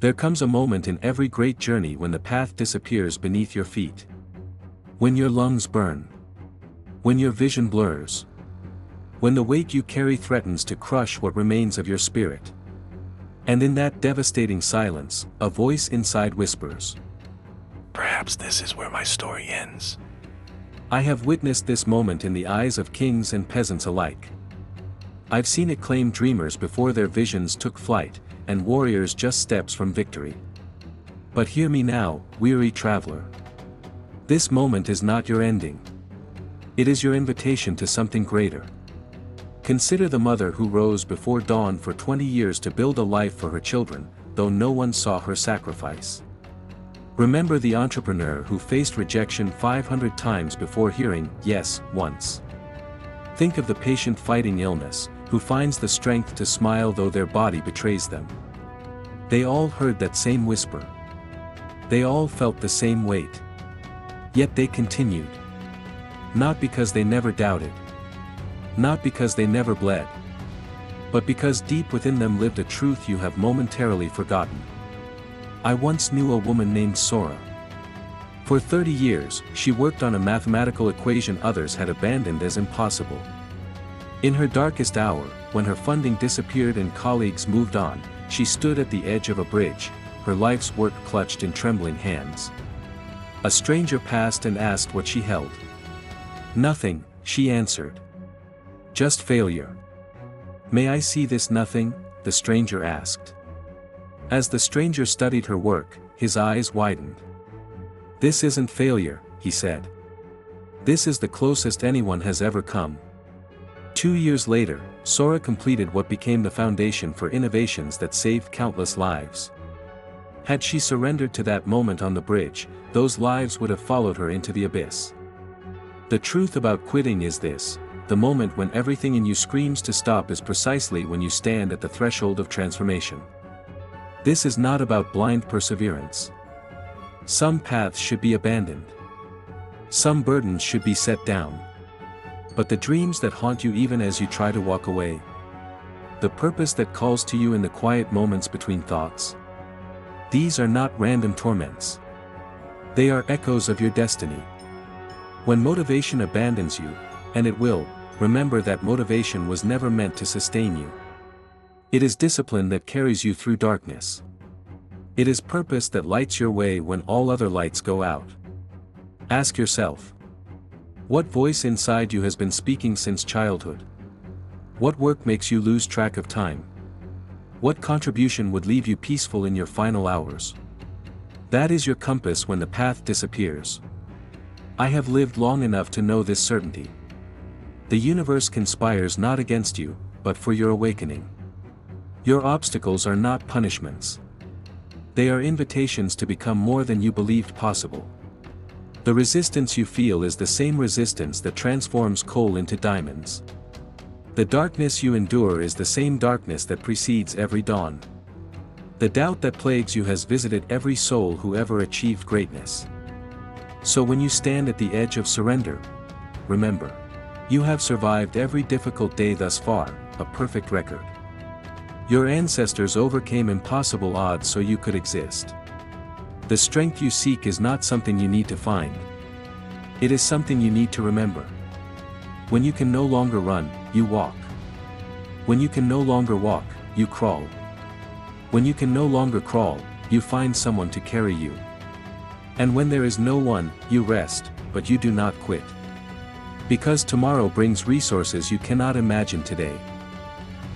There comes a moment in every great journey when the path disappears beneath your feet. When your lungs burn. When your vision blurs. When the weight you carry threatens to crush what remains of your spirit. And in that devastating silence, a voice inside whispers, "Perhaps this is where my story ends." I have witnessed this moment in the eyes of kings and peasants alike. I've seen it claim dreamers before their visions took flight, and warriors just steps from victory. But hear me now, weary traveler. This moment is not your ending. It is your invitation to something greater. Consider the mother who rose before dawn for 20 years to build a life for her children, though no one saw her sacrifice. Remember the entrepreneur who faced rejection 500 times before hearing yes once. Think of the patient fighting illness, who finds the strength to smile though their body betrays them. They all heard that same whisper. They all felt the same weight. Yet they continued. Not because they never doubted. Not because they never bled. But because deep within them lived a truth you have momentarily forgotten. I once knew a woman named Sora. For 30 years, she worked on a mathematical equation others had abandoned as impossible. In her darkest hour, when her funding disappeared and colleagues moved on, she stood at the edge of a bridge, her life's work clutched in trembling hands. A stranger passed and asked what she held. "Nothing," she answered. "Just failure." "May I see this nothing?" the stranger asked. As the stranger studied her work, his eyes widened. "This isn't failure," he said. "This is the closest anyone has ever come." 2 years later, Sora completed what became the foundation for innovations that saved countless lives. Had she surrendered to that moment on the bridge, those lives would have followed her into the abyss. The truth about quitting is this: the moment when everything in you screams to stop is precisely when you stand at the threshold of transformation. This is not about blind perseverance. Some paths should be abandoned. Some burdens should be set down. But the dreams that haunt you even as you try to walk away. The purpose that calls to you in the quiet moments between thoughts. These are not random torments. They are echoes of your destiny. When motivation abandons you, and it will, remember that motivation was never meant to sustain you. It is discipline that carries you through darkness. It is purpose that lights your way when all other lights go out. Ask yourself, what voice inside you has been speaking since childhood? What work makes you lose track of time? What contribution would leave you peaceful in your final hours? That is your compass when the path disappears. I have lived long enough to know this certainty. The universe conspires not against you, but for your awakening. Your obstacles are not punishments. They are invitations to become more than you believed possible. The resistance you feel is the same resistance that transforms coal into diamonds. The darkness you endure is the same darkness that precedes every dawn. The doubt that plagues you has visited every soul who ever achieved greatness. So when you stand at the edge of surrender, remember, you have survived every difficult day thus far, a perfect record. Your ancestors overcame impossible odds so you could exist. The strength you seek is not something you need to find. It is something you need to remember. When you can no longer run, you walk. When you can no longer walk, you crawl. When you can no longer crawl, you find someone to carry you. And when there is no one, you rest, but you do not quit. Because tomorrow brings resources you cannot imagine today.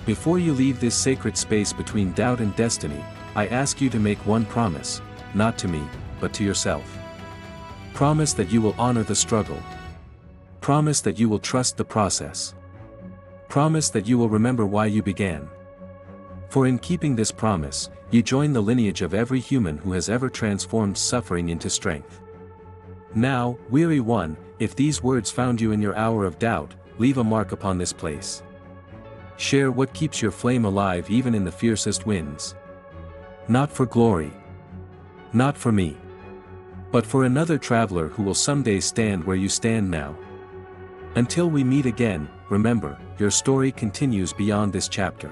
Before you leave this sacred space between doubt and destiny, I ask you to make one promise, not to me, but to yourself. Promise that you will honor the struggle. Promise that you will trust the process. Promise that you will remember why you began. For in keeping this promise, you join the lineage of every human who has ever transformed suffering into strength. Now, weary one, if these words found you in your hour of doubt, leave a mark upon this place. Share what keeps your flame alive even in the fiercest winds. Not for glory. Not for me. But for another traveler who will someday stand where you stand now. Until we meet again, remember, your story continues beyond this chapter.